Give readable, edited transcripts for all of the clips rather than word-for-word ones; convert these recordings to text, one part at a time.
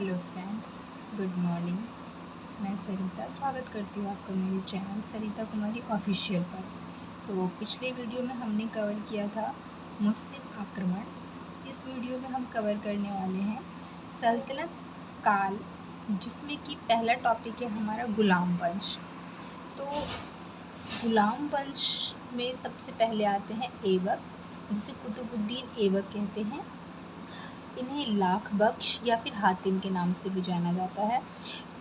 Hello friends, good morning. मैं सरिता स्वागत करती हूँ आपका मेरे चैनल सरिता कुमारी ऑफिशियल पर। तो पिछले वीडियो में हमने कवर किया था मुस्लिम आक्रमण। इस वीडियो में हम कवर करने वाले हैं सल्तनत काल, जिसमें कि पहला टॉपिक है हमारा गुलाम वंश। तो गुलाम वंश में सबसे पहले आते हैं ऐबक, जिसे कुतुबुद्दीन ऐबक कहते हैं। इन्हें लाख बख्श या फिर हातिम के नाम से भी जाना जाता है।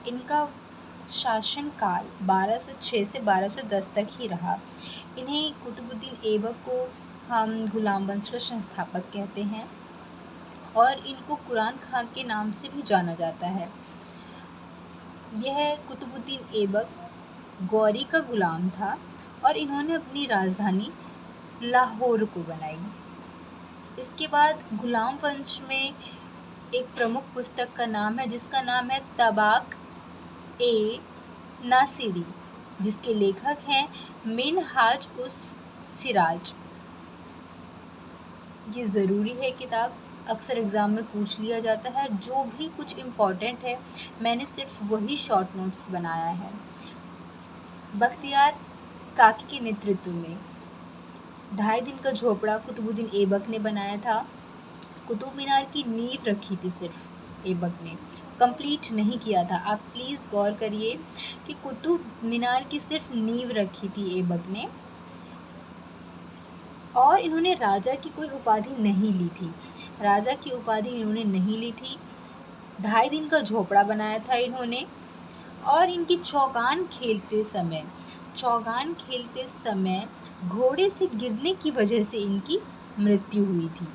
इनका शासनकाल 1206 से 1210 तक ही रहा। इन्हें कुतुबुद्दीन ऐबक को हम गुलाम वंश का संस्थापक कहते हैं और इनको कुरान खां के नाम से भी जाना जाता है। यह कुतुबुद्दीन ऐबक गौरी का गुलाम था और इन्होंने अपनी राजधानी लाहौर को बनाई। इसके बाद गुलाम वंश में एक प्रमुख पुस्तक का नाम है, जिसका नाम है तबाक ए नासिरी, जिसके लेखक हैं मिनहाज उस सिराज। ये ज़रूरी है किताब, अक्सर एग्ज़ाम में पूछ लिया जाता है। जो भी कुछ इम्पोर्टेंट है मैंने सिर्फ वही शॉर्ट नोट्स बनाया है। बख्तियार काकी के नेतृत्व में 2.5 दिन का झोपड़ा कुतुबुद्दीन ऐबक ने बनाया था। कुतुब मीनार की नींव रखी थी सिर्फ ऐबक ने, कंप्लीट नहीं किया था। आप प्लीज़ गौर करिए कि कुतुब मीनार की सिर्फ नींव रखी थी ऐबक ने, और इन्होंने राजा की कोई उपाधि नहीं ली थी। राजा की उपाधि इन्होंने नहीं ली थी। 2.5 दिन का झोपड़ा बनाया था इन्होंने, और इनकी चौगान खेलते समय घोड़े से गिरने की वजह से इनकी मृत्यु हुई थी।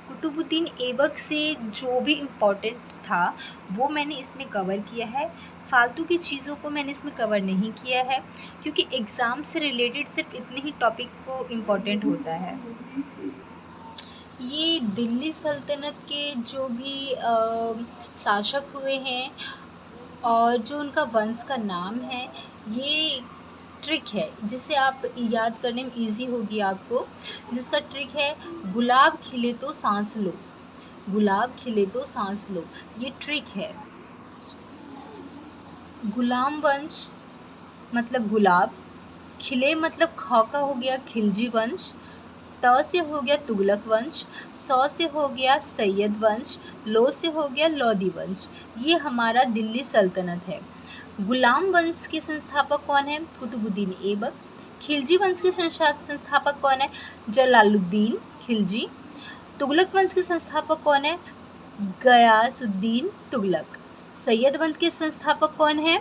कुतुबुद्दीन ऐबक से जो भी इम्पोर्टेंट था वो मैंने इसमें कवर किया है। फालतू की चीज़ों को मैंने इसमें कवर नहीं किया है, क्योंकि एग्ज़ाम से रिलेटेड सिर्फ इतने ही टॉपिक को इम्पोर्टेंट होता है। ये दिल्ली सल्तनत के जो भी शासक हुए हैं और जो उनका वंश का नाम है, ये ट्रिक है जिसे आप याद करने में इजी होगी आपको, जिसका ट्रिक है गुलाब खिले तो सांस लो। गुलाब खिले तो सांस लो, ये ट्रिक है। गुलाम वंश मतलब गुलाब, खिले मतलब ख का हो गया खिलजी वंश, त से हो गया तुगलक वंश, सौ से हो गया सैयद वंश, लो से हो गया लोदी वंश। ये हमारा दिल्ली सल्तनत है। गुलाम वंश के संस्थापक कौन है? कुतुबुद्दीन ऐबक। खिलजी वंश के संस्थापक कौन है? जलालुद्दीन खिलजी। तुगलक वंश के संस्थापक कौन है? गयासुद्दीन तुगलक। सैयद वंश के संस्थापक कौन है?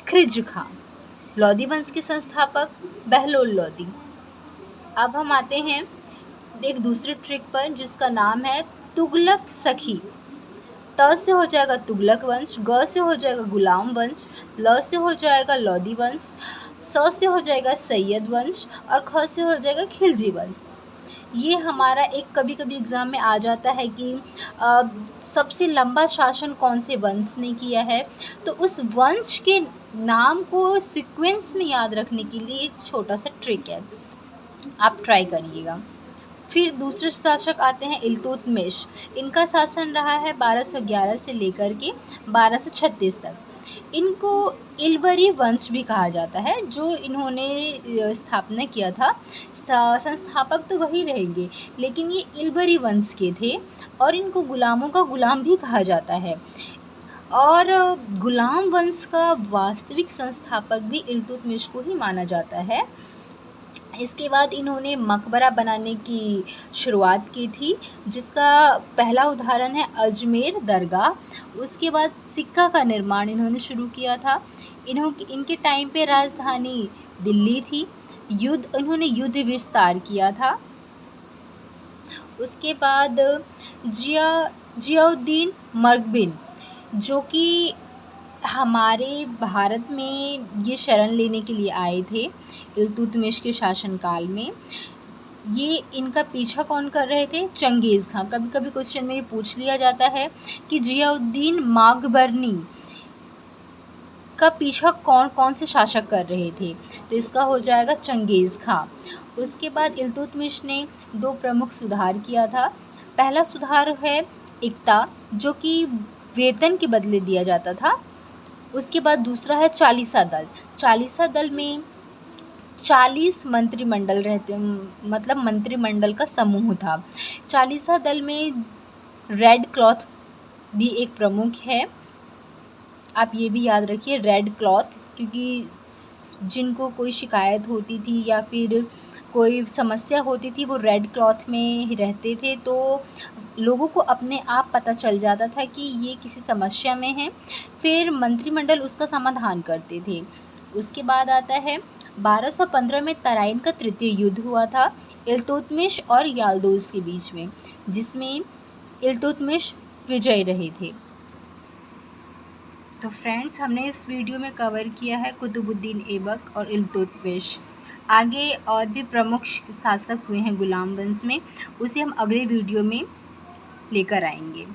खिज्र खां। लोदी वंश के संस्थापक बहलोल लोदी। अब हम आते हैं एक दूसरे ट्रिक पर, जिसका नाम है तुगलक सखी। त से हो जाएगा तुगलक वंश, ग से हो जाएगा गुलाम वंश, ल से हो जाएगा लोदी वंश, स से हो जाएगा सैयद वंश और ख से हो जाएगा खिलजी वंश। ये हमारा एक कभी कभी एग्ज़ाम में आ जाता है कि सबसे लंबा शासन कौन से वंश ने किया है, तो उस वंश के नाम को सीक्वेंस में याद रखने के लिए एक छोटा सा ट्रिक है, आप ट्राई करिएगा। फिर दूसरे शासक आते हैं इल्तुतमिश। इनका शासन रहा है 1211 से लेकर के 1236 तक। इनको इलबरी वंश भी कहा जाता है, जो इन्होंने स्थापना किया था। संस्थापक तो वही रहेंगे, लेकिन ये इलबरी वंश के थे और इनको गुलामों का गुलाम भी कहा जाता है। और गुलाम वंश का वास्तविक संस्थापक भी इल्तुतमिश को ही माना जाता है। इसके बाद इन्होंने मकबरा बनाने की शुरुआत की थी, जिसका पहला उदाहरण है अजमेर दरगाह। उसके बाद सिक्का का निर्माण इन्होंने शुरू किया था। इनके टाइम पे राजधानी दिल्ली थी। इन्होंने युद्ध विस्तार किया था। उसके बाद जियाउद्दीन मर्गबिन, जो कि हमारे भारत में ये शरण लेने के लिए आए थे इल्तुतमिश के शासनकाल में। ये इनका पीछा कौन कर रहे थे? चंगेज़ खां। कभी कभी क्वेश्चन में ये पूछ लिया जाता है कि जियाउद्दीन मागबरनी का पीछा कौन कौन से शासक कर रहे थे, तो इसका हो जाएगा चंगेज़ खां। उसके बाद इल्तुतमिश ने 2 प्रमुख सुधार किया था। पहला सुधार है इक्ता, जो कि वेतन के बदले दिया जाता था। उसके बाद दूसरा है चालीसा दल। चालीसा दल में 40 मंत्रिमंडल रहते, मतलब मंत्रिमंडल का समूह था। चालीसा दल में रेड क्लॉथ भी एक प्रमुख है। आप ये भी याद रखिए, रेड क्लॉथ, क्योंकि जिनको कोई शिकायत होती थी या फिर कोई समस्या होती थी वो रेड क्लॉथ में ही रहते थे, तो लोगों को अपने आप पता चल जाता था कि ये किसी समस्या में है, फिर मंत्रिमंडल उसका समाधान करते थे। उसके बाद आता है 1215 में तराइन का तृतीय युद्ध हुआ था इल्तुतमिश और याल्दोज के बीच में, जिसमें इल्तुतमिश विजयी रहे थे। तो फ्रेंड्स, हमने इस वीडियो में कवर किया है कुतुबुद्दीन ऐबक और इल्तुतमिश। आगे और भी प्रमुख शासक हुए हैं गुलाम वंश में, उसे हम अगले वीडियो में लेकर आएंगे।